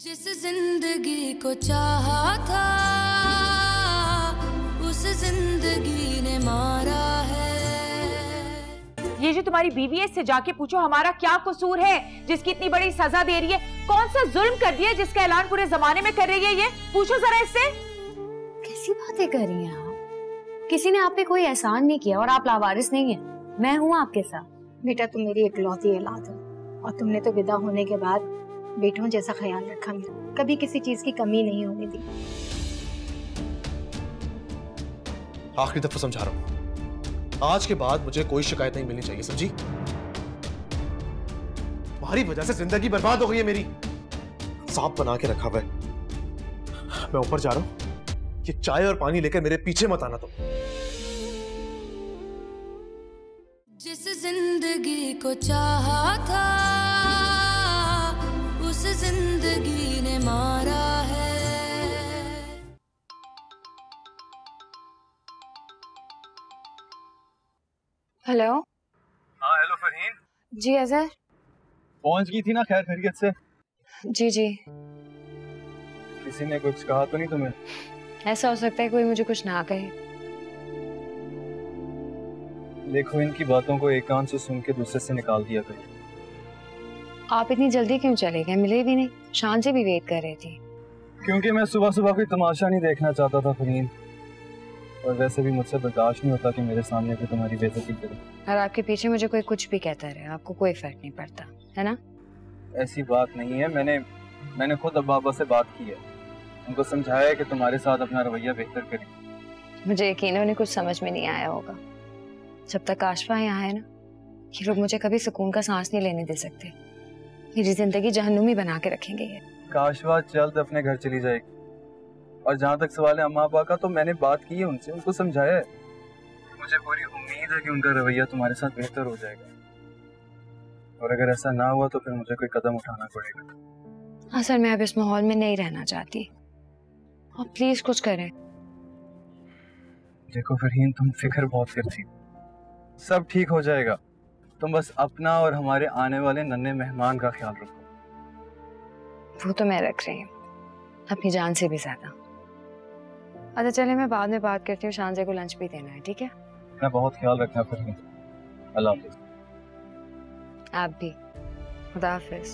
जिस जिंदगी को चाहा था उस जिंदगी ने मारा है। ये जो तुम्हारी बीवी है, इससे जाके पूछो हमारा क्या कसूर है जिसकी इतनी बड़ी सजा दे रही है। कौन सा जुल्म कर दिया जिसका ऐलान पूरे जमाने में कर रही है? ये पूछो जरा इससे। कैसी बातें कर रही हैं आप? किसी ने आप पे कोई एहसान नहीं किया और आप लावारिस नहीं है। मैं हूँ आपके साथ। बेटा तुम मेरी इकलौती औलाद हो और तुमने तो विदा होने के बाद बेटों जैसा ख्याल रखा मेरा, कभी किसी चीज की कमी नहीं होने दी। आखिरी दफा समझा रहा हूं, आज के बाद मुझे कोई शिकायत नहीं मिलनी चाहिए, समझी? तुम्हारी वजह से जिंदगी बर्बाद हो गई है मेरी। सांप बना के रखा हुआ है। मैं ऊपर जा रहा हूं, ये चाय और पानी लेकर मेरे पीछे मत आना तुम। जिस जिंदगी को चाहा था उस जिंदगी ने मारा है। हेलो। हाँ हेलो फरहीन। जी अजहर। पहुंच गई थी ना खैर खैरियत से? जी जी। किसी ने कुछ कहा तो नहीं तुम्हें? ऐसा हो सकता है कोई मुझे कुछ ना कहे। देखो इनकी बातों को एक कान से सुन के दूसरे से निकाल दिया करो। आप इतनी जल्दी क्यों चले गए? मिले भी नहीं। शान से भी वेट कर रही थी। क्योंकि मैं सुबह सुबह कोई तमाशा नहीं देखना चाहता था फरहीन, और वैसे भी मुझसे बर्दाश्त नहीं होता कि मेरे सामने कोई तुम्हारी बेइज्जती करे। और आपके पीछे मुझे कोई कुछ भी कहता रहे, आपको कोई फर्क नहीं पड़ता है ना? ऐसी बात नहीं है। मैंने खुद अब्बा अब्बा से बात की है, उनको समझाया है कि तुम्हारे साथ अपना रवैया बेहतर करें। मुझे यकीन है उन्हें कुछ समझ में नहीं आया होगा। जब तक काशफा यहाँ है ना, ये लोग मुझे कभी सुकून का सांस नहीं लेने दे सकते। मेरी जिंदगी जहन्नुमी बना के रखेंगे ये। काशवा जल्द अपने घर चली जाएगी, और जहाँ तक सवाल है अम्मा पापा का, तो मैंने बात की है उनसे, उनको समझाया है। मुझे पूरी उम्मीद है कि उनका रवैया तुम्हारे साथ बेहतर हो जाएगा, और अगर ऐसा ना हुआ तो फिर मुझे कोई कदम उठाना पड़ेगा। असल मैं अब इस माहौल में नहीं रहना चाहती, और प्लीज कुछ करें। देखो फरहीन, तुम फिक्र बहुत करती हो, सब ठीक हो जाएगा। तुम बस अपना और हमारे आने वाले नन्हे मेहमान का ख्याल रखो। वो तो मैं रख रही हूँ, अपनी जान से भी ज्यादा। अच्छा चले, मैं बाद में बात करती हूँ। शानजे को लंच भी देना है, ठीक है? अपना बहुत ख्याल रखना फरहीन। अल्लाह हाफिज। आप भी। खुदा हाफिज।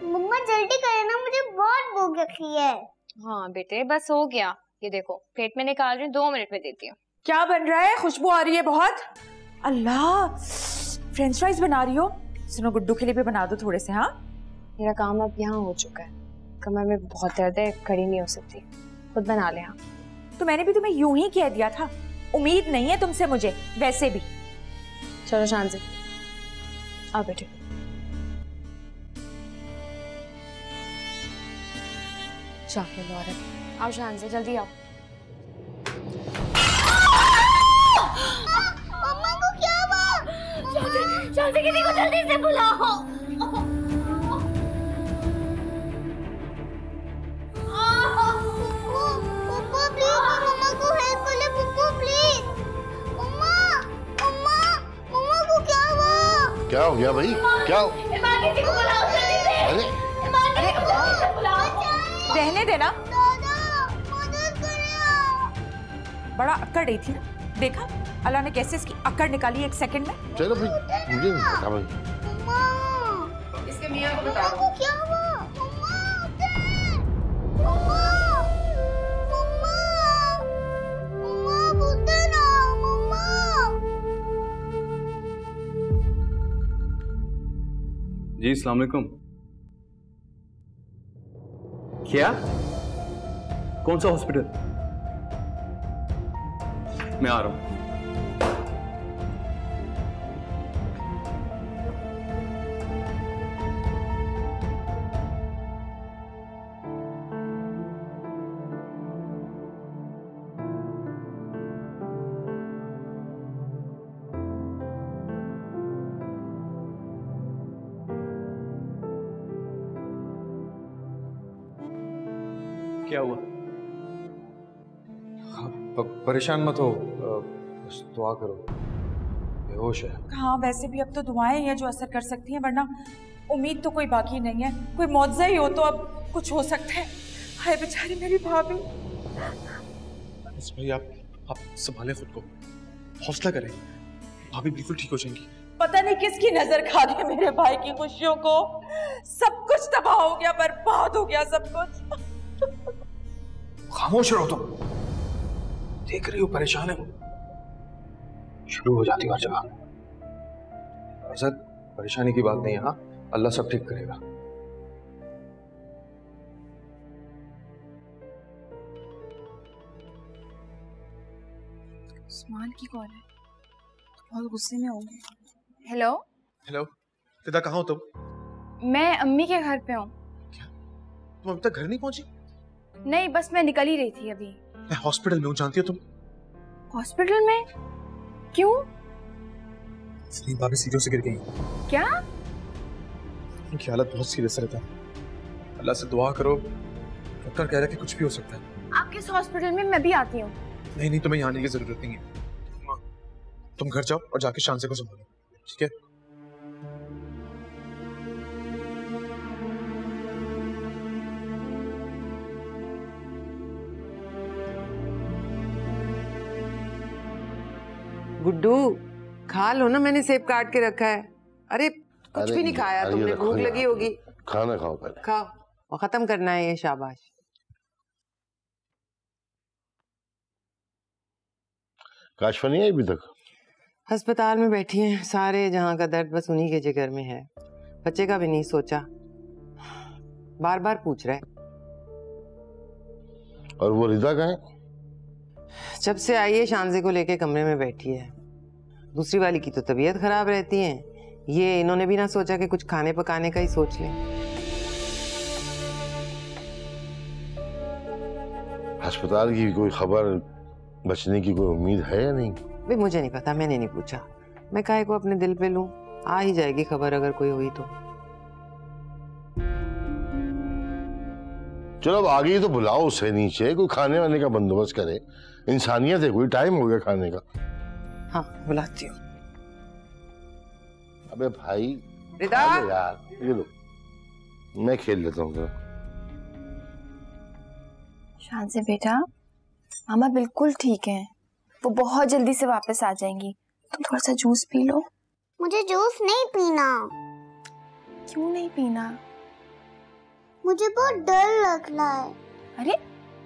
मम्मा जल्दी करें ना, मुझे बहुत भूख लगी है। हाँ बेटे बस हो गया। ये देखो प्लेट में निकाल रही हूँ, 2 मिनट में देती हूँ। क्या बन रहा है? खुशबू आ रही है बहुत। अल्लाह, फ्रेंच फ्राइज बना रही हो? सुनो गुड्डू के लिए भी बना दो थोड़े से। हाँ मेरा काम अब यहाँ हो चुका है, कमर में बहुत दर्द है, खड़ी नहीं हो सकती, खुद बना ले। हाँ तो मैंने भी तुम्हें यूं ही कह दिया था, उम्मीद नहीं है तुमसे मुझे वैसे भी। चलो शान से आओ बेटे। चाहे औरत आओ, शान से जल्दी आओ। मम्मा को क्या हुआ? जल्दी किसी को जल्दी से बुलाओ। पप्पू प्लीज, मम्मा को हेल्प कर ले। पप्पू प्लीज। मम्मा मम्मा को क्या हुआ? क्या हो गया भाई? क्या हो? किसी को बुलाओ जल्दी से। अरे रहने देना। दादा मदद करें। बड़ा अक्कड़ रही थी ना, देखा अल्लाह ने कैसे इसकी अक्कड़ निकाली 1 सेकंड में। चलो भाई, मुझे नहीं पता भाई। मम्मा इसके मियां को मम्मा को क्या हुआ? मम्मा मम्मा मम्मा उठे ना। मम्मा जी अस्सलाम वालेकुम। क्या? कौन सा हॉस्पिटल? मैं आ रहा हूं। क्या हुआ? परेशान मत हो, बस दुआ करो। बेहोश है। हाँ, वैसे भी अब तो दुआएं हैं जो असर कर सकती हैं, वरना उम्मीद तो कोई बाकी नहीं है। कोई मौजज़ा ही हो तो अब कुछ हो सकता है। हाय बेचारी मेरी भाभी। बस भाई आप संभालें खुद को, हौसला करें, भाभी बिल्कुल ठीक हो जाएंगी। पता नहीं किसकी नजर खा गई मेरे भाई की खुशियों को। सब कुछ तबाह हो गया, बर्बाद हो गया सब कुछ। खामोश रहो तुम, देख रही हो परेशान है वो, शुरू हो जाती हर जगह। ऐसा परेशानी की बात नहीं है, हाँ अल्लाह सब ठीक करेगा। उस्मान की कॉल है, बहुत गुस्से में होंगे। हेलो हेलो फिदा, कहाँ हो तुम? मैं अम्मी के घर पे हूँ। क्या तुम अभी तक घर नहीं पहुंची? नहीं, बस मैं निकल ही रही थी अभी। मैं हॉस्पिटल में हूँ, जानती हो तुम? हॉस्पिटल में? क्यों? सलीम भाभी सीढ़ियों से गिर गई। क्या? उनकी हालत बहुत सीरियस रहता है, अल्लाह से दुआ करो। डॉक्टर कह रहा है कि कुछ भी हो सकता है। आप किस हॉस्पिटल में? मैं भी आती हूँ। नहीं, तुम्हें यहाँ आने की जरूरत नहीं है। तुम घर जाओ और जाके शांसे को संभालो, ठीक है? गुड्डू, खा लो ना, मैंने सेब काट के रखा है। अरे कुछ भी नहीं खाया तुमने, भूख लगी होगी। खाना खाओ पहले। खाओ, और खत्म करना है ये, शाबाश। काशफा नहीं आई अभी तक? अस्पताल में बैठी हैं, सारे जहां का दर्द बस उन्हीं के जिगर में है। बच्चे का भी नहीं सोचा, बार बार पूछ रहा है। और वो रिदा कहाँ है? जब से आई है शांजे को लेके कमरे में बैठी है। दूसरी वाली की तो तबीयत खराब रहती है, ये इन्होंने भी ना सोचा कि कुछ खाने पकाने का ही सोच लें। अस्पताल की कोई खबर, बचने की कोई उम्मीद है या नहीं? भाई मुझे नहीं पता, मैंने नहीं पूछा। मैं काहे को अपने दिल पे लूं, आ ही जाएगी खबर अगर कोई हुई तो। चलो अब आ गई तो बुलाओ उसे नीचे, कोई खाने वाने का बंदोबस्त करे। इंसानियत है, कोई टाइम हो गया खाने का। हाँ बुलाती हूँ। अबे भाई रिदा यार, ये लो मैं खेल लेता हूँ। शांसे बेटा, मामा बिल्कुल ठीक है, वो बहुत जल्दी से वापस आ जाएंगी। तुम थोड़ा सा जूस पी लो। मुझे जूस नहीं पीना। क्यों नहीं पीना? मुझे बहुत डर लग रहा है। अरे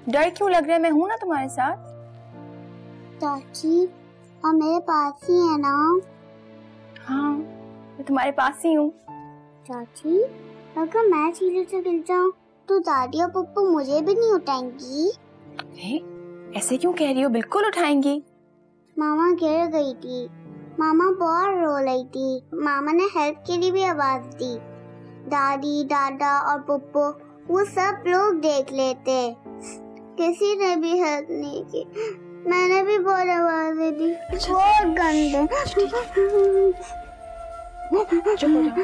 डर क्यों लग रहा है? मैं हूं ना तुम्हारे साथ। चाची और मेरे पास ही है ना? हाँ मैं तुम्हारे पास ही हूँ। चाची अगर मैं सीढ़ी से गिर जाऊँ तो दादी और पप्पू मुझे भी नहीं उठाएंगी? ऐसे क्यों कह रही हो? बिल्कुल उठाएंगी। मामा गिर गई थी, मामा बहुत रो रही थी, मामा ने हेल्प के लिए भी आवाज दी। दादी, दादा और पप्पू वो सब लोग देख लेते, किसी ने भी हेल्प नहीं की। मैंने भी बहुत आवाजें दी, बहुत गंदे। चुप हो जाओ।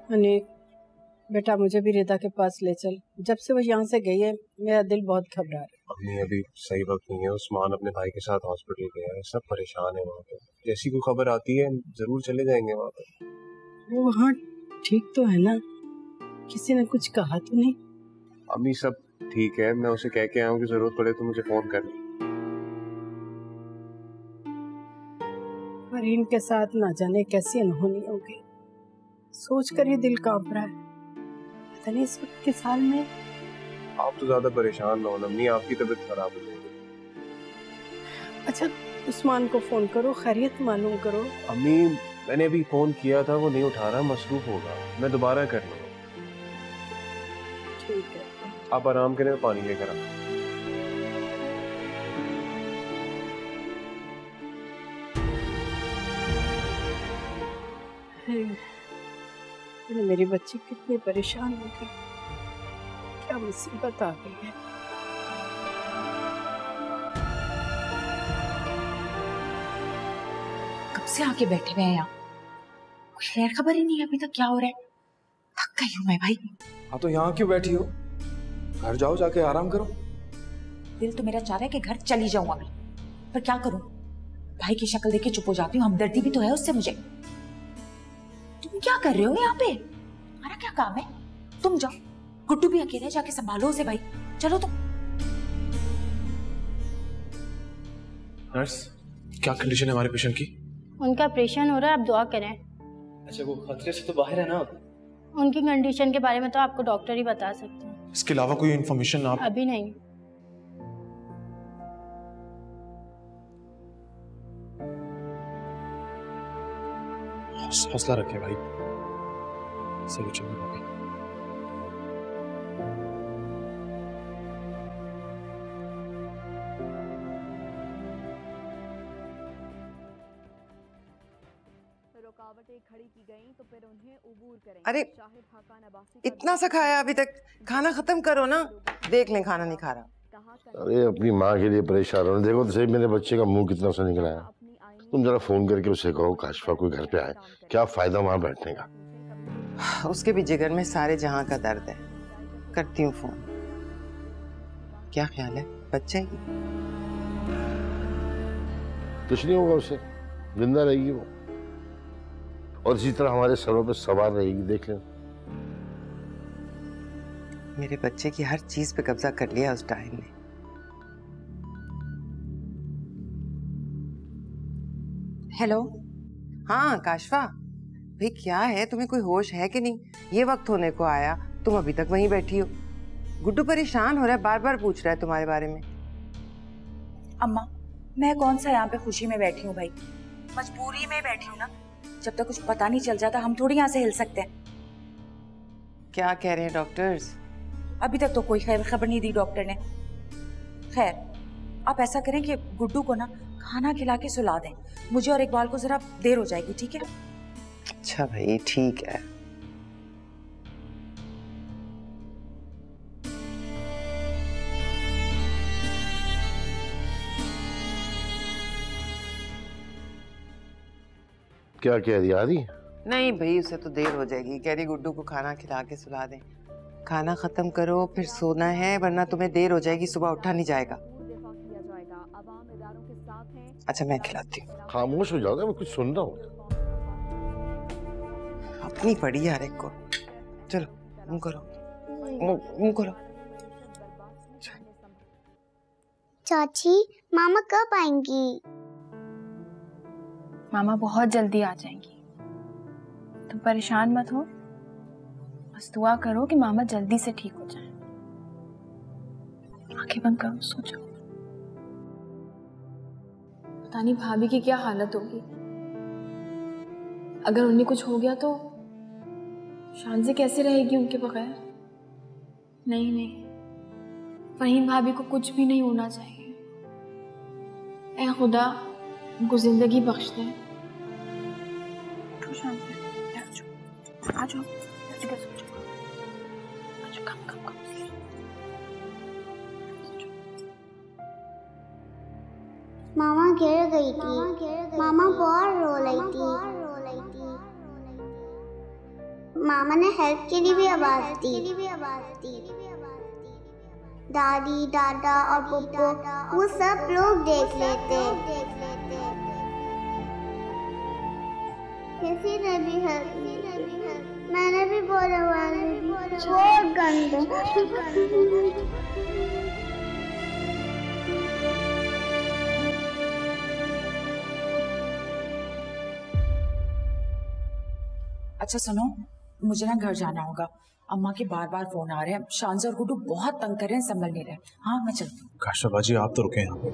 अनेक बेटा, मुझे भी रिदा के पास ले चल। जब से वो यहाँ से गई है मेरा दिल बहुत घबरा रहा है। अम्मी अभी सही वक्त नहीं है, उस्मान अपने भाई के साथ हॉस्पिटल गया है, सब परेशान है वहाँ पे। जैसी कोई खबर आती है जरूर चले जाएंगे वहाँ पे। वो वहाँ ठीक तो है ना? किसी ने कुछ कहा तो नहीं? अम्मी सब ठीक है, मैं उसे कह के आया हूँ कि जरूरत पड़े तो मुझे फोन करना। फरहीन के साथ ना जाने कैसी अनहोनी हो गई, सोच कर ही दिल कांप रहा है। पता नहीं इस वक्त किस हाल में। आप तो ज्यादा परेशान ना हो अम्मी, आपकी तबीयत खराब हो जाएगी। अच्छा उस्मान को फोन करो, खैरियत मालूम करो। अम्मी मैंने अभी फोन किया था, वो नहीं उठा रहा, मसरूफ होगा, मैं दोबारा कर लूँगा। ठीक है, आप आराम करें, पानी लेकर आ। मेरी बच्ची कितनी परेशान हो गई, क्या मुसीबत आ गई है। कब से आके बैठे हुए हैं यहाँ, कुछ खैर खबर ही नहीं है अभी तक क्या हो रहा है। थक गई हूँ मैं भाई। हाँ तो यहाँ क्यों बैठी हो? घर जाओ, जाके आराम करो। दिल तो मेरा चाह रहा है कि घर चली जाऊं अभी, पर क्या करूं? भाई की शक्ल देख के चुप हो जाती हूँ, हमदर्दी भी तो है उससे मुझे। तुम क्या कर रहे हो यहाँ पे? हमारा क्या काम है? तुम जाओ, गुड्डू भी अकेले, जाके संभालो उसे भाई। चलो तुम। नर्स, क्या कंडीशन है हमारे पेशेंट की? उनका ऑपरेशन हो रहा है, आप दुआ करें। अच्छा, वो खतरे से तो बाहर है ना? उनकी कंडीशन के बारे में तो आपको डॉक्टर ही बता सकते हैं। इसके अलावा कोई इन्फॉर्मेशन आप? अभी नहीं। हौसला रखें भाई, सब कुछ होगा। अरे इतना सा खाया अभी तक, खाना खत्म करो ना। देख लें खाना नहीं खा रहा। अरे अपनी माँ के लिए परेशान हो, देखो तो सही मेरे बच्चे का मुंह कितना सा निकला है। तुम जरा फोन करके उसे कहो काशिफा कोई घर पे आए, क्या फायदा वहां बैठने का। उसके भी जिगर में सारे जहां का दर्द है। करती हूँ फोन। क्या ख्याल है बच्चे की? कुछ नहीं होगा उसे, जिंदा रहेगी वो, और इसी तरह हमारे सरों पे सवार रहेगी। देख लें। मेरे बच्चे की हर चीज पे कब्जा कर लिया उस टाइम ने। हेलो। हाँ काशिफा, भाई क्या है, तुम्हें कोई होश है कि नहीं? ये वक्त होने को आया, तुम अभी तक वहीं बैठी हो। गुड्डू परेशान हो रहा है, बार बार पूछ रहा है तुम्हारे बारे में। अम्मा, मैं कौन सा यहाँ पे खुशी में बैठी हूँ भाई, मजबूरी में बैठी हूँ ना। जब तक कुछ पता नहीं चल जाता हम थोड़ी यहाँ से हिल सकते हैं। क्या कह रहे हैं डॉक्टर्स? अभी तक तो कोई खैर खबर नहीं दी डॉक्टर ने। खैर, आप ऐसा करें कि गुड्डू को ना खाना खिला के सुला दें, मुझे और इकबाल को जरा देर हो जाएगी, ठीक है? अच्छा भाई ठीक है। क्या कह रही आदि? नहीं भाई, उसे तो देर हो जाएगी। कह रही गुड्डू को खाना खिला के सुला दें। खाना खत्म करो फिर सोना है, वरना तुम्हें देर हो जाएगी, सुबह उठा नहीं जाएगा। अच्छा मैं खिलाती हूँ। खामोश हो जाओगे, मैं कुछ सुन रहा हूँ। अपनी पड़ी यार एक को। चलो मुंह करो, मुंह करो। चाची, मामा कब आएंगी? मामा बहुत जल्दी आ जाएंगी, तुम परेशान मत हो, बस दुआ करो कि मामा जल्दी से ठीक हो जाए। आंखें बंद करो, सो जाओ। पता नहीं भाभी की क्या हालत होगी। अगर उन्हें कुछ हो गया तो शांति कैसे रहेगी उनके बगैर? नहीं नहीं, फहीम भाभी को कुछ भी नहीं होना चाहिए। ऐ खुदा, उनको जिंदगी बख्श दे। आ जाओ, इधर सो जाओ। कम कम कम। मामा गिर गई थी, मामा बहुत रो रही थी। मामा ने हेल्प के लिए भी आवाज दी। दादी, दादा और पप्पू वो सब लोग देख लेते। किसी ने भी हेल्प नहीं की। मैंने भी बहुत आवाज दी, बहुत गंदे। अच्छा सुनो, मुझे ना घर जाना होगा। अम्मा के बार बार फोन आ रहे हैं, शांजा और गुड्डू बहुत तंग कर रहे हैं, संभल नहीं रहे। हाँ मैं चलती हूँ। काशिफा बाजी आप तो रुके यहाँ पे।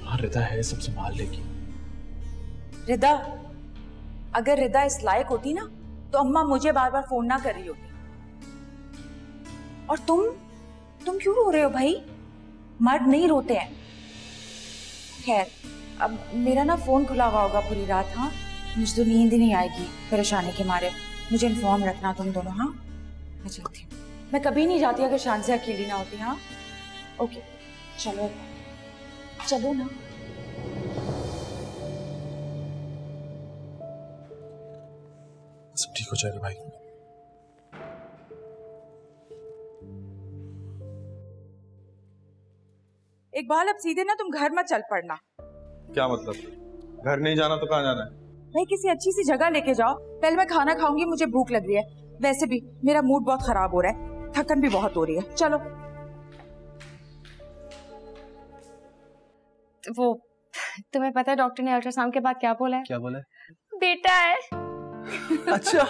हाँ रिदा है, सब संभाल लेगी। रिदा, अगर रिदा इस लायक होती ना तो अम्मा मुझे बार बार फोन ना कर रही होती। और तुम क्यों रो रहे हो भाई? मर्द नहीं रोते हैं। खैर, अब मेरा ना फोन खुला हुआ होगा पूरी रात। हाँ, मुझे तो नींद ही नहीं आएगी परेशानी के मारे। मुझे इन्फॉर्म रखना तुम दोनों। हाँ मैं चलती हूँ। मैं कभी नहीं जाती अगर शान से अकेली ना होती। हाँ ओके, चलो ना। सब ठीक हो जाएगा भाई। इकबाल अब सीधे ना तुम घर मत चल पड़ना। क्या मतलब? घर नहीं जाना तो कहाँ जाना है? भाई किसी अच्छी सी जगह लेके जाओ। पहले मैं खाना खाऊंगी, मुझे भूख लग रही है। वैसे भी मेरा मूड बहुत खराब हो रहा है, थकन भी बहुत हो रही है। चलो। वो तुम्हें पता है डॉक्टर ने अल्ट्रासाउंड के बाद क्या बोला है? क्या बोला है? बेटा है। अच्छा।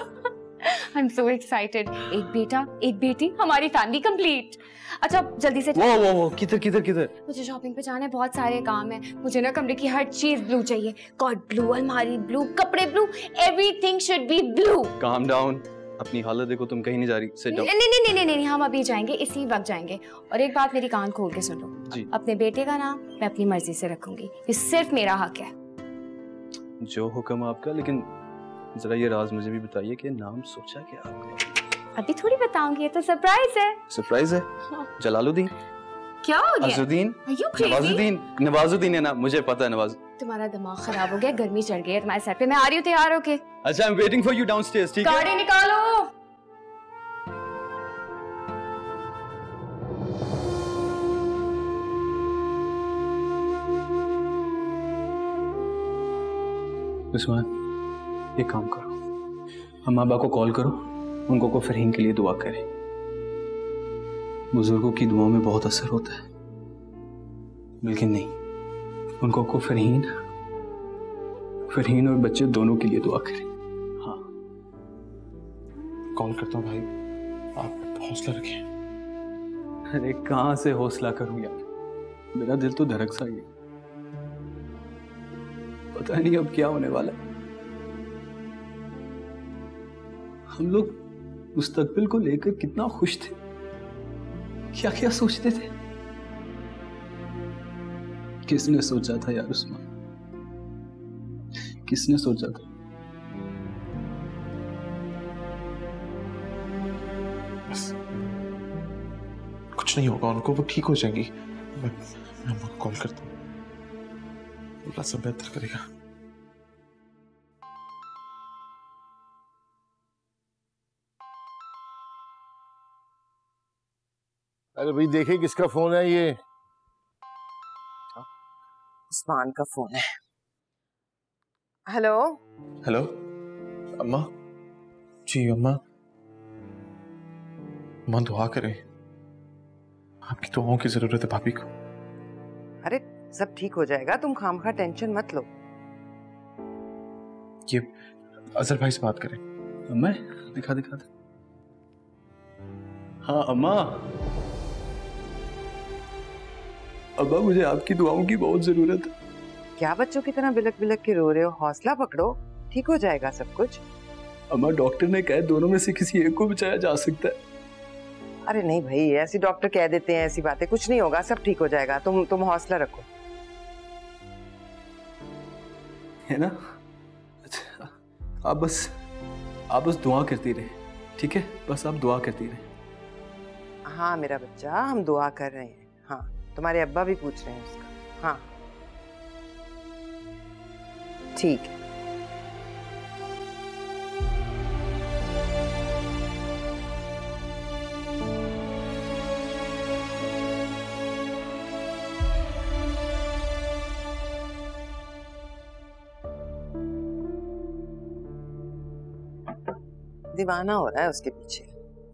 I'm so excited. एक बेटा एक बेटी, हमारी फैमिली कंप्लीट। अच्छा जल्दी से वो किधर किधर किधर? मुझे शॉपिंग पे जाना है, बहुत सारे काम है। मुझे ना कमरे की हर चीज ब्लू चाहिए। गॉड ब्लू, अलमारी ब्लू, कपड़े blue, everything should be blue. Calm down. अपनी हालत देखो, तुम कहीं नहीं जा रही। Sit down. नहीं, हम अभी जाएंगे, इसी वक्त जाएंगे। और एक बात मेरी कान खोल के सुन लो जी। अपने बेटे का नाम मैं अपनी मर्जी से रखूंगी, ये सिर्फ मेरा हक है। जो हुक्म आपका, लेकिन जरा ये राज मुझे भी बताइए कि नाम सोचा क्या आपने? अभी थोड़ी बताऊंगी, ये तो सरप्राइज है। सरप्राइज है? जलालुद्दीन? क्या हो गया? अजुद्दीन? नवाजुद्दीन है ना, मुझे पता है नवाज। तुम्हारा दिमाग खराब हो गया, गर्मी चढ़ गई है तुम्हारे सर पे। मैं आ रही हूँ तैयार होके। अच्छा, I'm waiting for you downstairs, ठीक है? गाड़ी निकालो। उस्मान, एक काम करो, हम अब्बा को कॉल करो, उनको को फरहीन के लिए दुआ करें। बुजुर्गों की दुआओं में बहुत असर होता है। लेकिन नहीं, उनको को फरहीन और बच्चे दोनों के लिए दुआ करें। हाँ, कॉल करता हूँ भाई, आप हौसला रखिए। अरे कहाँ से हौसला करूं यार, मेरा दिल तो धड़क सा ही है। पता नहीं अब क्या होने वाला है। हम लोग मुस्तकबिल को लेकर कितना खुश थे, क्या क्या सोचते थे। किसने सोचा था यार उस्मान, किसने सोचा था? बस कुछ नहीं होगा उनको, वो ठीक हो जाएंगी। मैं अम्मा को कॉल करता हूँ, अल्लाह सब बेहतर करेगा। अरे भाई देखिए किसका फोन है ये? उस्मान का फोन है। हेलो हेलो अम्मा जी। अम्मा दुआ करें, आपकी दुआओं की जरूरत है भाभी को। अरे सब ठीक हो जाएगा, तुम खामखा टेंशन मत लो। ये अजहर भाई से बात करें। अम्मा दिखा दे। हाँ अम्मा, अब्बा मुझे आपकी दुआओं की बहुत जरूरत है। क्या बच्चों की तरह बिलक बिलक के रो रहे हो? हौसला पकड़ो, ठीक हो जाएगा सब कुछ। अम्मा डॉक्टर ने कहा दोनों में से किसी एक को बचाया जा सकता है। अरे नहीं भाई, ऐसी डॉक्टर कह देते हैं ऐसी बातें, कुछ नहीं होगा, सब ठीक हो जाएगा। तुम हौसला रखो, है ना? अच्छा, आप बस दुआ करती रहे, ठीक है? बस आप दुआ करती रहे। हाँ मेरा बच्चा, हम दुआ कर रहे हैं। हाँ, तुम्हारे अब्बा भी पूछ रहे हैं उसका। हाँ ठीक है। दीवाना हो रहा है उसके पीछे।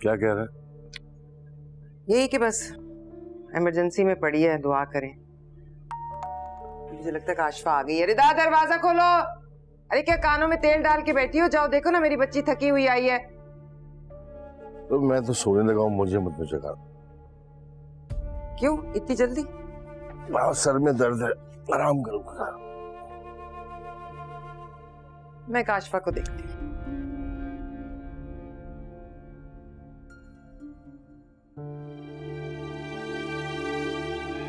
क्या कह रहा है? यही कि बस इमरजेंसी में पड़ी है, दुआ करें। मुझे लगता है काशफा आ गई है। रिदा दरवाजा खोलो। अरे क्या कानों में तेल डाल के बैठी हो? जाओ देखो ना, मेरी बच्ची थकी हुई आई है। तो मैं तो सोने लगा हूँ, मुझे मत जगा। क्यों इतनी जल्दी? सर में दर्द है, आराम करूंगा। मैं काशफा को देखती हूँ।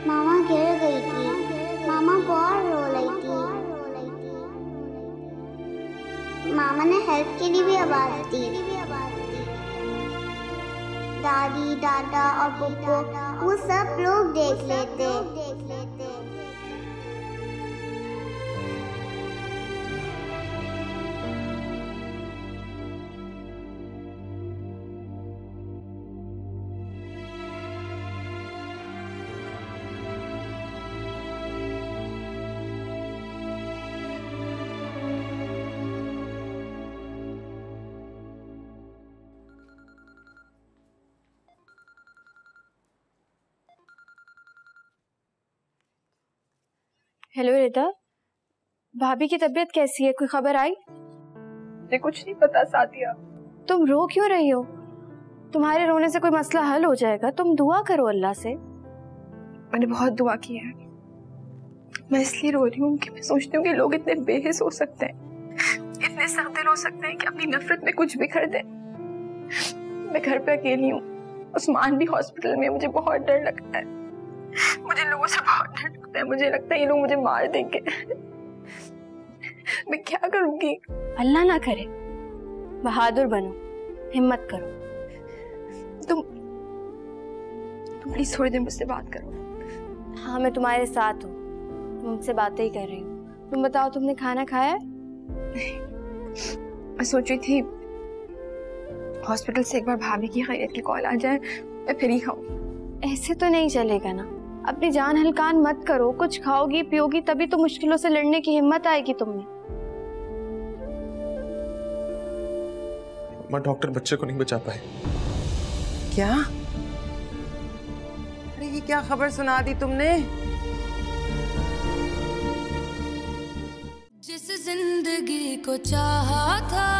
मामा गिर गई थी, मामा बहुत रो रही थी। मामा ने हेल्प के लिए भी आवाज दी। दादी दादा और पप्पू वो सब लोग देख लेते। हेलो रिता, भाभी की तबीयत कैसी है? कोई खबर आई? मुझे कुछ नहीं पता सादिया। तुम रो क्यों रही हो? तुम्हारे रोने से कोई मसला हल हो जाएगा। तुम दुआ करो अल्लाह से। मैंने बहुत दुआ की है। मैं इसलिए रो रही हूँ कि मैं सोचती हूँ कि लोग इतने बेहिस हो सकते हैं, इतने सख्त हो सकते हैं कि अपनी नफरत में कुछ भी कर दें। मैं घर पे अकेली हूँ, उस्मान भी हॉस्पिटल में। मुझे बहुत डर लगता है, मुझे लोगों से बहुत डर लगता है। मुझे लगता है ये लोग मुझे मार देंगे। मैं क्या करूंगी? अल्लाह ना करे। बहादुर बनो, हिम्मत करो। तुम प्लीज थोड़ी देर मुझसे बात करो। हाँ, मैं तुम्हारे साथ हूँ। तुमसे बातें ही कर रही हूँ। तुम बताओ, तुमने खाना खाया? मैं सोच रही थी हॉस्पिटल से एक बार भाभी की खैरियत की कॉल आ जाए, मैं फिर ही खाऊं। ऐसे तो नहीं चलेगा ना। अपनी जान हल्कान मत करो। कुछ खाओगी पियोगी तभी तो मुश्किलों से लड़ने की हिम्मत आएगी तुम्हें। माँ, डॉक्टर बच्चे को नहीं बचा पाए। क्या? अरे ये क्या खबर सुना दी तुमने? जिस जिंदगी को चाहा था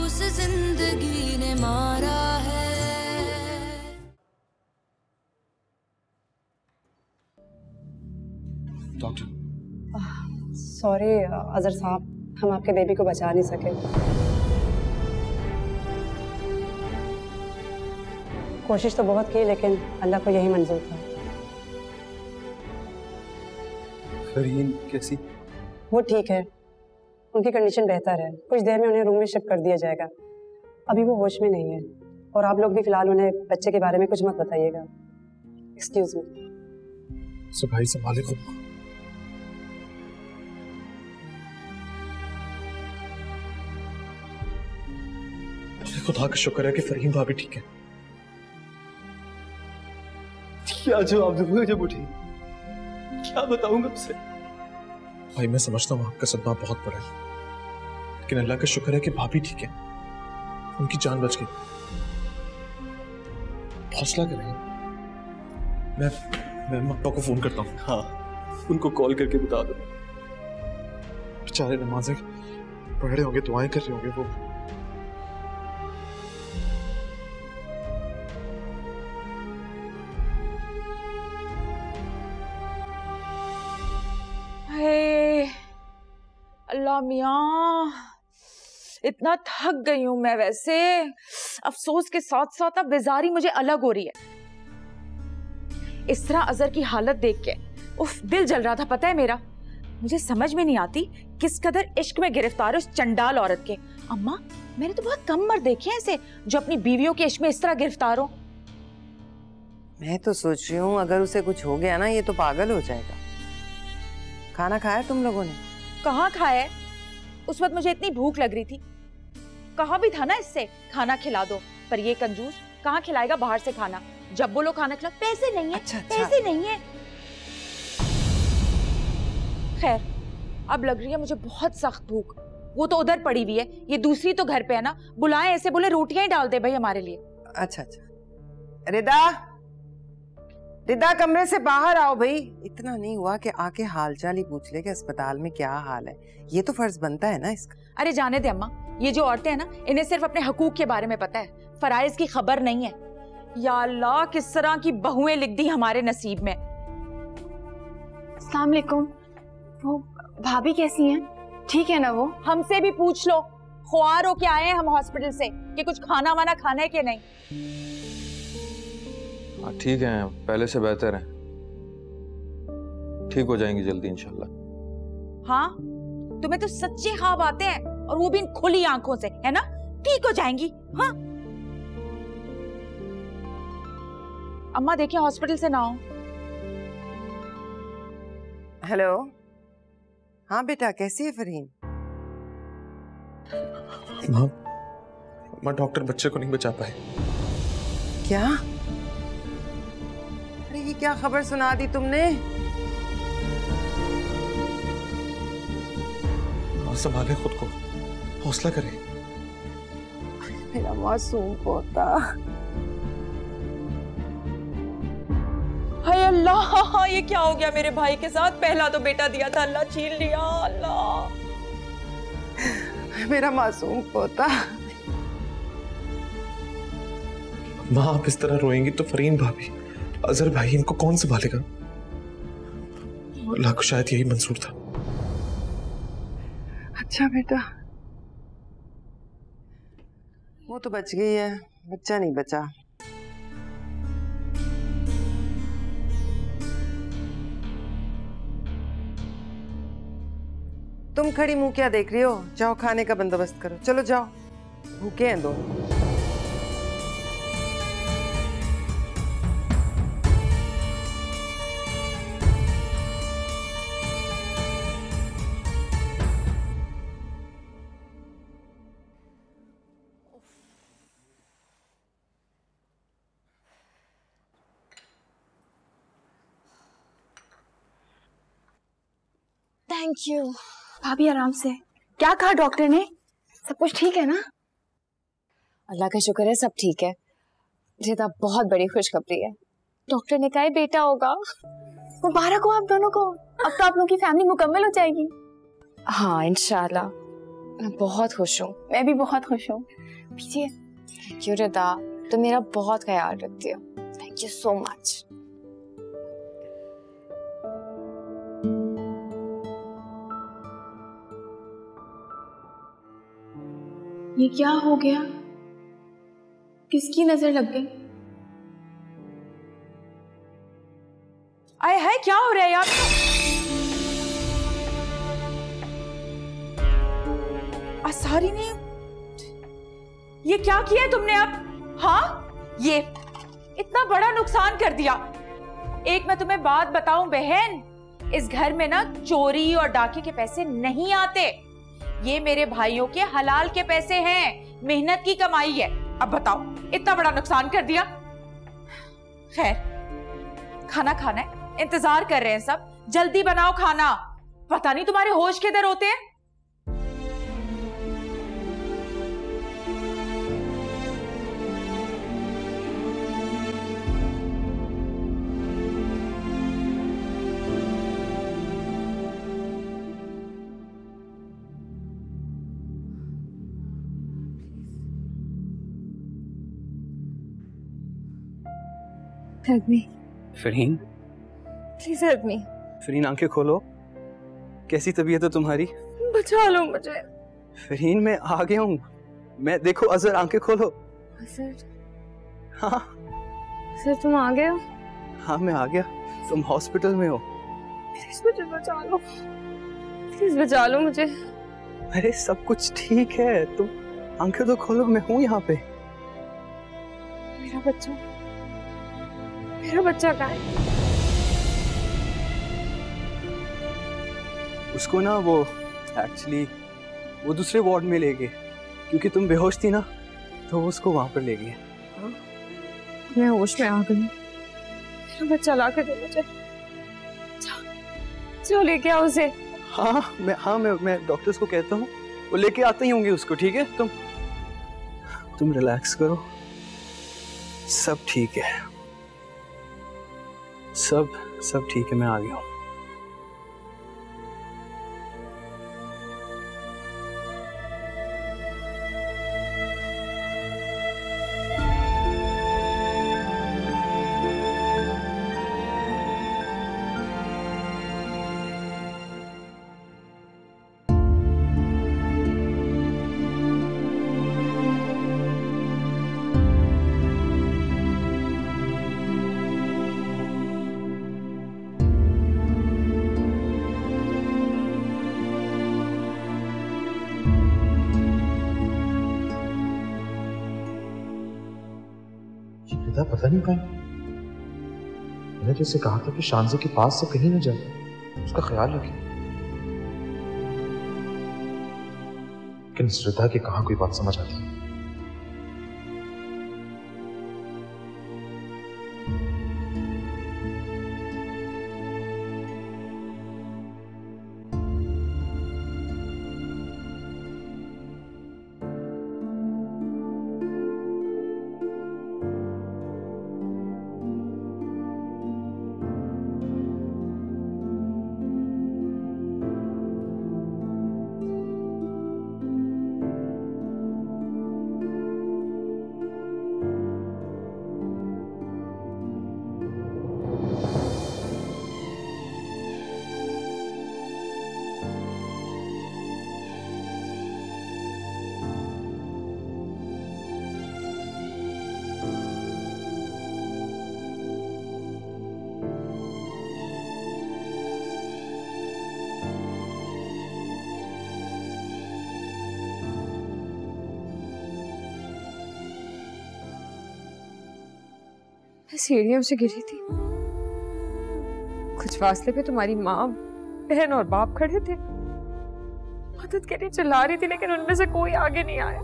उस जिंदगी ने मारा है। डॉक्टर, सॉरी अजहर साहब, हम आपके बेबी को बचा नहीं सके। कोशिश तो बहुत की लेकिन अल्लाह को यही मंजूर था। फरहीन कैसी? वो ठीक है, उनकी कंडीशन बेहतर है। कुछ देर में उन्हें रूम में शिफ्ट कर दिया जाएगा। अभी वो होश में नहीं है। और आप लोग भी फिलहाल उन्हें बच्चे के बारे में कुछ मत बताइएगा। Excuse me. भाई संभाले खुद को। खुदा का शुक्र है कि फरहीन भाभी ठीक है। क्या जवाब दूंगा जब उठी? क्या बताऊंगा उसे? भाई मैं समझता हूँ आपका सदमा बहुत बड़ा है, लेकिन अल्लाह का शुक्र है कि भाभी ठीक है, उनकी जान बच गई। हौसला करें। मैं अम्मा को फोन करता हूँ। हाँ, उनको कॉल करके बता दो। बेचारे नमाजें पढ़ रहे होंगे, दुआएं कर रहे होंगे वो। अल्लाह मियाँ, इतना थक गई हूं मैं। वैसे अफसोस के साथ साथ अब बेजारी मुझे अलग हो रही है। इस तरह अजहर की हालत देख के उफ, दिल जल रहा था। पता है मेरा, मुझे समझ में नहीं आती किस कदर इश्क में गिरफ्तार है उस चंडाल औरत के। अम्मा, मैंने तो बहुत कम मर्द देखे हैं ऐसे जो अपनी बीवियों के इश्क में इस तरह गिरफ्तार हो। मैं तो सोच रही हूँ अगर उसे कुछ हो गया ना, ये तो पागल हो जाएगा। खाना खाया तुम लोगों ने? कहाँ खाया है? उस वक्त मुझे इतनी भूख लग रही थी। कहा भी था ना इससे खाना खिला दो, पर ये कंजूस कहाँ खिलाएगा बाहर से खाना। जब बोलो खाना खिला, पैसे नहीं है। अच्छा। पैसे नहीं है। खैर, अब लग रही है मुझे बहुत सख्त भूख। वो तो उधर पड़ी हुई है, ये दूसरी तो घर पे है ना। बुलाए ऐसे, बोले रोटियां ही डाल दे भाई हमारे लिए। अच्छा अच्छा। रिदा, रिदा कमरे से बाहर आओ भाई। इतना नहीं हुआ कि आके हालचाल ही पूछ ले कि अस्पताल में क्या हाल है। ये तो फर्ज बनता है ना इसका। अरे जाने दे अम्मा, ये जो औरतें हैं ना, इन्हें सिर्फ अपने हकूक के बारे में पता है, फराइज की खबर नहीं है। या अल्लाह, किस तरह की बहुएं लिख दी हमारे नसीब में। अस्सलाम वालेकुम। वो भाभी कैसी हैं? ठीक है ना वो? हमसे भी पूछ लो। ख्वार होके आए हैं हम हॉस्पिटल से कि कुछ खाना वाना खाना है कि नहीं। हाँ ठीक है, पहले से बेहतर है। ठीक हो जाएंगी जल्दी इंशाल्लाह। हाँ, तुम्हें तो सच्चे ख्वाब आते हैं, और वो भी इन खुली आंखों से, है ना? ठीक हो जाएंगी। हाँ अम्मा, देखिए हॉस्पिटल से ना हो। हेलो। हाँ बेटा, कैसी है फरहीन? माँ, डॉक्टर बच्चे को नहीं बचा पाए। क्या? अरे ये क्या खबर सुना दी तुमने? संभाले खुद को, हौसला करें। मेरा मासूम पोता। हाय अल्लाह, ये क्या हो गया मेरे भाई के साथ? पहला तो बेटा दिया था, अल्लाह छीन लिया। अल्लाह, मेरा मासूम पोता। माँ आप इस तरह रोएंगी तो फरीन भाभी, अजहर भाई इनको कौन संभालेगा? अल्लाह को शायद यही मंजूर था। अच्छा बेटा, वो तो बच गई है, बच्चा नहीं बचा। तुम खड़ी मुंह क्या देख रही हो? जाओ खाने का बंदोबस्त करो, चलो जाओ, भूखे हैं दोनों। Thank you. भाभी आराम से। क्या कहा डॉक्टर ने? सब कुछ ठीक है ना? अल्लाह का शुक्र है, सब ठीक है। रिदा, बहुत बड़ी खुशखबरी है। डॉक्टर ने कहा बेटा होगा। मुबारक हो आप दोनों को। अब तो आप लोगों की फैमिली मुकम्मल हो जाएगी। हाँ इंशाल्लाह। मैं बहुत खुश हूँ। मैं भी बहुत खुश हूँ। पीछे। थैंक यू रिदा, तुम मेरा बहुत ख्याल रखती हो। Thank you so much. ये क्या हो गया? किसकी नजर लग गई? आए हाय, क्या हो रहा है यार? सारी ने ये क्या किया है तुमने अब? हाँ, ये इतना बड़ा नुकसान कर दिया। एक मैं तुम्हें बात बताऊं बहन, इस घर में ना चोरी और डाके के पैसे नहीं आते। ये मेरे भाइयों के हलाल के पैसे हैं, मेहनत की कमाई है। अब बताओ, इतना बड़ा नुकसान कर दिया। खैर, खाना खाना है, इंतजार कर रहे हैं सब। जल्दी बनाओ खाना। पता नहीं तुम्हारे होश किधर होते हैं। Help me. Fareen, Please help me. Fareen आंखें खोलो। कैसी तबीयत है तुम्हारी? बचा लो मुझे। फरीन मैं आ गया हूँ। मैं देखो, अजहर आंखें खोलो। अजहर? हाँ सर तुम आ गए हो? हाँ मैं आ गया। तुम हॉस्पिटल में हो? प्लीज मुझे बचा लो, प्लीज बचा लो मुझे। अरे सब कुछ ठीक है, तुम आंखें तो खोलो, मैं हूँ यहाँ पे। मेरा बच्चा कहाँ है? उसको ना वो एक्चुअली वो दूसरे वार्ड में ले गए, क्योंकि तुम बेहोश थी ना, तो वो उसको वहां पर ले गए। मैं होश में आ गई। मेरा बच्चा ला के दो मुझे। जाओ लेके आओ उसे। हाँ मैं डॉक्टर्स को कहता हूँ, वो लेके आते ही होंगे उसको। ठीक है, तुम रिलैक्स करो, सब ठीक है, सब ठीक है। मैं आ गया हूँ। पता नहीं कहीं, मैंने जैसे कहा था कि शानजी के पास से कहीं न जाए, उसका ख्याल रखें। लेकिन श्रद्धा की कहाँ कोई बात समझ आती है। मैं सीढ़ियों से गिरी थी, कुछ फासले पे तुम्हारी माँ, बहन और बाप खड़े थे, मदद के लिए चिल्ला रही थी, लेकिन उनमें से कोई आगे नहीं आया।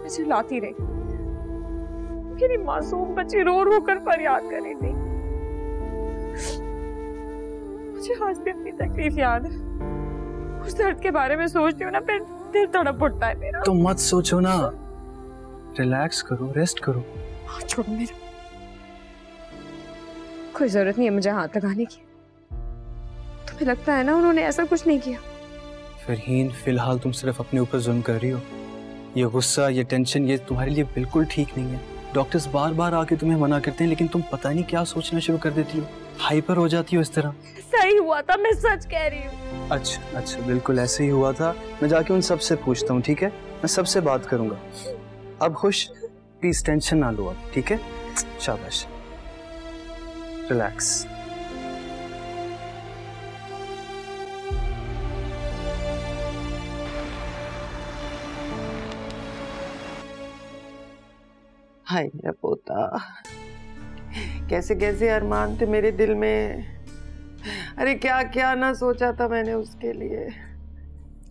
मैं चिल्लाती रही, मेरी मासूम बच्ची रो रो कर फरियाद कर रही थी। मुझे आज भी अपनी तकलीफ याद है। उस दर्द के बारे में सोचती हूँ ना, फिर दिल तड़प उठता है मेरा। तो मत सोचो ना, रिलैक्स करो, रेस्ट करो। छोड़ो मेरा, कोई जरूरत नहीं है मुझे हाथ लगाने की। तुम्हें लगता है ना उन्होंने ऐसा कुछ नहीं किया? फरहीन, फिलहाल तुम सिर्फ अपने ऊपर जुल्म कर रही हो। ये गुस्सा, ये टेंशन, ये तुम्हारे लिए बिल्कुल ठीक नहीं है। डॉक्टर्स बार बार आके तुम्हें मना करते हैं, लेकिन तुम पता नहीं क्या सोचना शुरू कर देती हो, हाइपर हो जाती हो इस तरह। सही हुआ था, मैं सच कह रही हूँ। अच्छा, बिल्कुल ऐसे ही हुआ था। मैं जाके उन सब से पूछता हूँ, ठीक है? मैं सबसे बात करूंगा। अब खुश, प्लीज टेंशन ना लो अब, ठीक है? शाबाश, रिलैक्स। हाय मेरा पोता, कैसे कैसे अरमान थे मेरे दिल में। अरे क्या क्या ना सोचा था मैंने उसके लिए।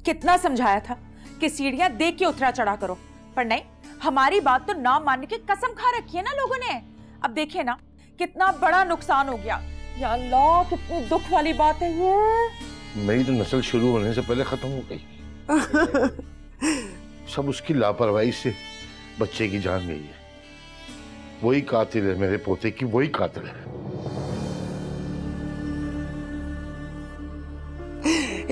कितना समझाया था कि सीढ़ियां देख के उतरा चढ़ा करो, पर नहीं, हमारी बात तो ना मानने की कसम खा रखी है ना लोगों ने। अब देखिए ना कितना बड़ा नुकसान हो गया। या अल्लाह, कितनी दुख वाली बात है ये। मेरी तो नस्ल शुरू होने से पहले खत्म हो गई। सब उसकी लापरवाही से बच्चे की जान गई है। वही कातिल है मेरे पोते की, वही कातिल है।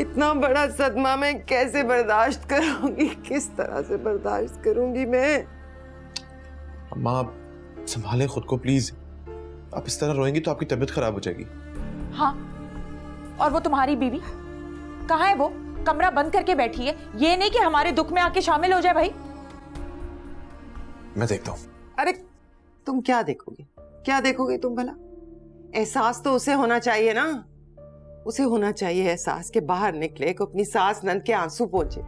इतना बड़ा सदमा मैं कैसे बर्दाश्त करूंगी, किस तरह से बर्दाश्त करूंगी मैं। अम्मा आप संभालें खुद को प्लीज। आप इस तरह रोएंगी तो आपकी तबीयत खराब हो जाएगी। हाँ, और वो तुम्हारी बीवी कहाँ है? वो कमरा बंद करके बैठी है। ये नहीं कि हमारे दुख में आके शामिल हो जाए। भाई मैं देखता हूँ। अरे तुम क्या देखोगे, क्या देखोगे तुम भला? एहसास तो उसे होना चाहिए ना, उसे होना चाहिए एहसास के बाहर निकले, को अपनी सास नंद के आंसू पहुंचे,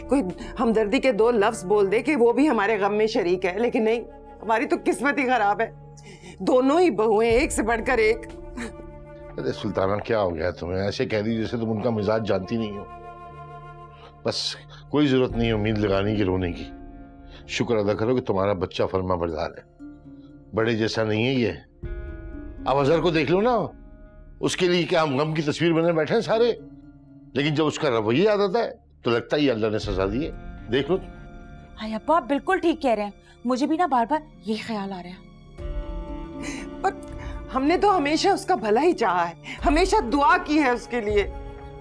कोई हमदर्दी के दो लफ्ज बोल दे कि वो भी हमारे गम में शरीक है। लेकिन नहीं, हमारी तो किस्मत ही खराब है। दोनों ही बहुएं एक से बढ़कर एक। अरे सुल्ताना, क्या हो गया तुम्हें? ऐसे कह दी जैसे तुम उनका मिजाज जानती नहीं हो। बस कोई जरूरत नहीं है उम्मीद लगाने की, रोने की। शुक्र अदा करो कि तुम्हारा बच्चा फर्मा बरदार है, बड़े जैसा नहीं है ये। अब अजहर को देख लो ना, उसके लिए क्या हम गम की तस्वीर बने बैठे हैं सारे। लेकिन जब उसका रवैया याद आता है तो लगता ही अल्लाह ने सजा दी है। देख लो। हाँ अब्बा, आप बिल्कुल ठीक कह रहे हैं। मुझे भी ना बार बार यही ख्याल आ रहा है। पर हमने तो हमेशा उसका भला ही चाहा है, हमेशा दुआ की है उसके लिए।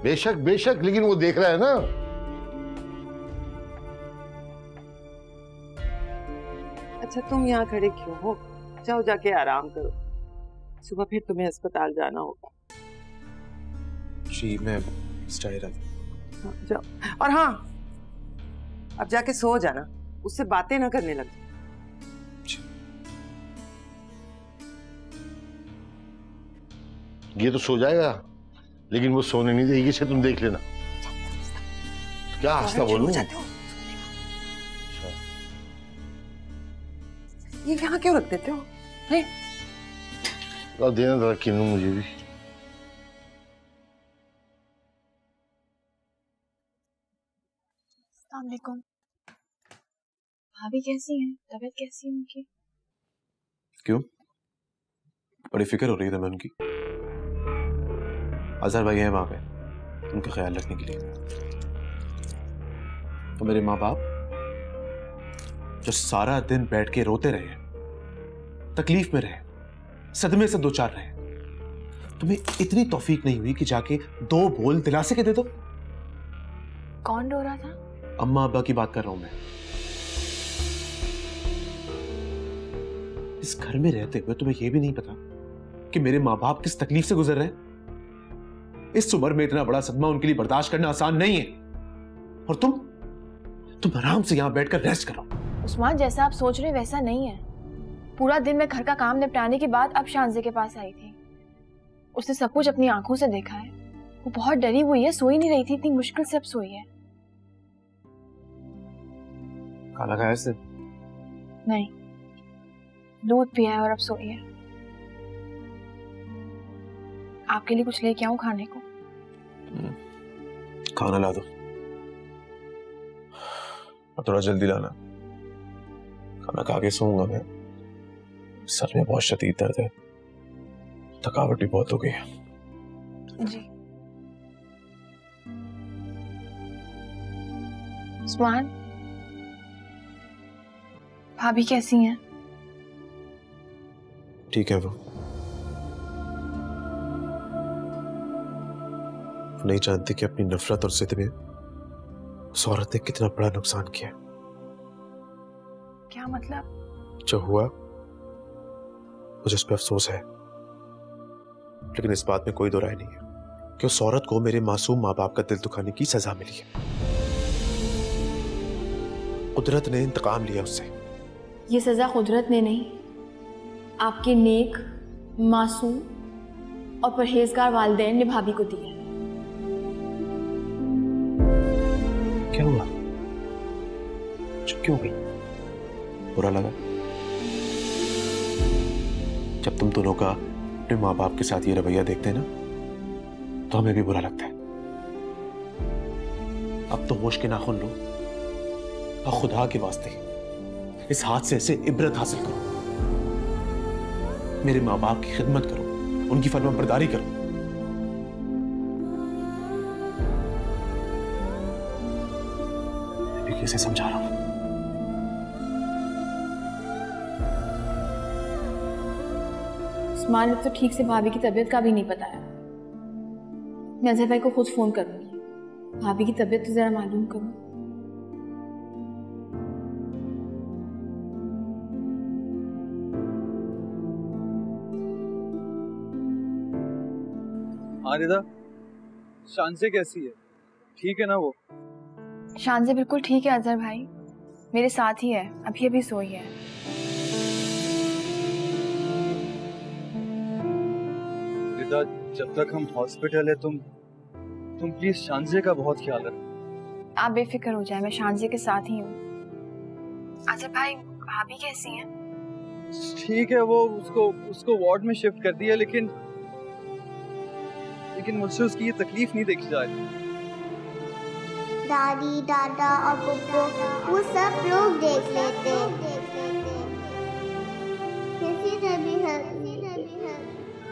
बेशक बेशक, लेकिन वो देख रहा है ना। अच्छा तुम यहाँ खड़े क्यों हो? जाओ जाके आराम करो, सुबह फिर तुम्हें अस्पताल जाना होगा। जी मैं जाओ। और हाँ, अब जाके सो जाना, उससे बातें ना करने लग। ये तो सो जाएगा, लेकिन वो सोने नहीं देगी, इसे तुम देख लेना। क्या हंसता बोलूं? ये यहाँ क्यों रख देते हो? तो देना जरा किन्नू मुझे भी। अस्सलाम वालेकुम। भाभी कैसी हैं? तबीयत कैसी है उनकी? क्यों, बड़ी फिक्र हो रही है तुम्हें उनकी? अजहर भाई है वहां पे उनका ख्याल रखने के लिए। तो मेरे माँ बाप जो सारा दिन बैठ के रोते रहे, तकलीफ में रहे, सदमे से दो चार रहे, तुम्हें इतनी तौफीक नहीं हुई कि जाके दो बोल दिलासे के दे दो? कौन रो रहा था? अम्मा अब्बा की बात कर रहा हूं मैं। इस घर में रहते हुए तुम्हें यह भी नहीं पता कि मेरे माँ बाप किस तकलीफ से गुजर रहे हैं? इस उम्र में इतना बड़ा सदमा उनके लिए बर्दाश्त करना आसान नहीं है। और तुम आराम से यहां बैठकर रेस्ट करो। उस्मान, जैसा आप सोच रहे वैसा नहीं है। पूरा दिन मैं घर का काम निपटाने के बाद अब शांजे के पास आई थी। उसने सब कुछ अपनी आंखों से देखा है। वो बहुत डरी हुई है, सो ही नहीं रही थी, इतनी मुश्किल से अब सोई है। खाना खाया इससे? नहीं, दूध पिया है और अब सोई है। आपके लिए कुछ लेके आऊं खाने को? खाना ला दो और थोड़ा जल्दी लाना। खाना खा के सोऊंगा मैं। सर में बहुत शदीद दर्द है, थकावट भी बहुत हो गई है। जी। उस्मान, भाभी कैसी हैं? ठीक है। वो नहीं जानती कि अपनी नफरत और जिद में उस औरत ने कितना बड़ा नुकसान किया। क्या मतलब? जो हुआ मुझे उस पर अफसोस है, लेकिन इस बात में कोई दो राय नहीं है कि उस औरत को मेरे मासूम माँ बाप का दिल दुखाने की सजा मिली है। कुदरत ने इंतकाम लिया उससे। ये सजा कुदरत ने नहीं, आपके नेक, मासूम और परहेजगार वालिदैन ने भाभी को दी है। क्या हुआ? चुप क्यों गई? बुरा लगा जब तुम दोनों का अपने माँ बाप के साथ ये रवैया देखते हैं ना, तो हमें भी बुरा लगता है। अब तो होश के नाखून लो और खुदा के वास्ते इस हादसे से इबरत हासिल करो। मेरे माँ बाप की खिदमत करो, उनकी फरमाबरदारी करो। मैं भी कैसे समझा रहा हूं। उस्मान ने तो ठीक से भाभी की तबीयत का भी नहीं बताया। मैं अजहर भाई को खुद फोन करूंगी, भाभी की तबीयत तो जरा मालूम करूं। रिदा, शांसे कैसी है? ठीक है ना वो? शांसे बिल्कुल ठीक है अजहर भाई, मेरे साथ ही है, अभी अभी सोई है। रिदा, जब तक हम हॉस्पिटल है तुम प्लीज शांसे का बहुत ख्याल रखो। आप बेफिक्र हो जाए, मैं शांसे के साथ ही हूँ। अजहर भाई, भाभी कैसी हैं? ठीक है, वो उसको वार्ड में शिफ्ट कर दिया, लेकिन मुझसे उसकी ये तकलीफ नहीं देखी जा रही। दादी, दादा और पप्पो वो सब लोग देख लेते।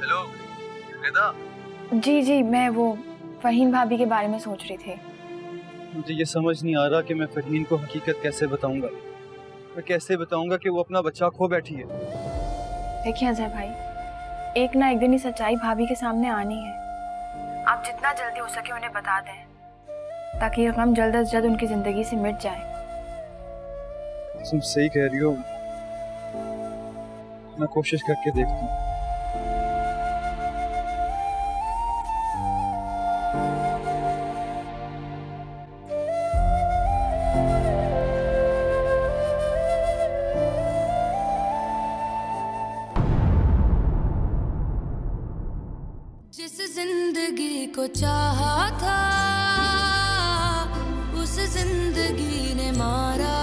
हेलो रिदा। जी, मैं वो फहीम भाभी के बारे में सोच रही थी। मुझे ये समझ नहीं आ रहा कि मैं फहीम को हकीकत कैसे बताऊंगा। मैं कैसे बताऊंगा कि वो अपना बच्चा खो बैठी है। देखिए अजहर भाई, एक ना एक दिन ये सच्चाई भाभी के सामने आनी है। आप जितना जल्दी हो सके उन्हें बता दें, ताकि ये गम जल्द से जल्द उनकी जिंदगी से मिट जाए। तुम सही कह रही हो, मैं कोशिश करके देखता हूँ। जिस जिंदगी को चाहा था उस जिंदगी ने मारा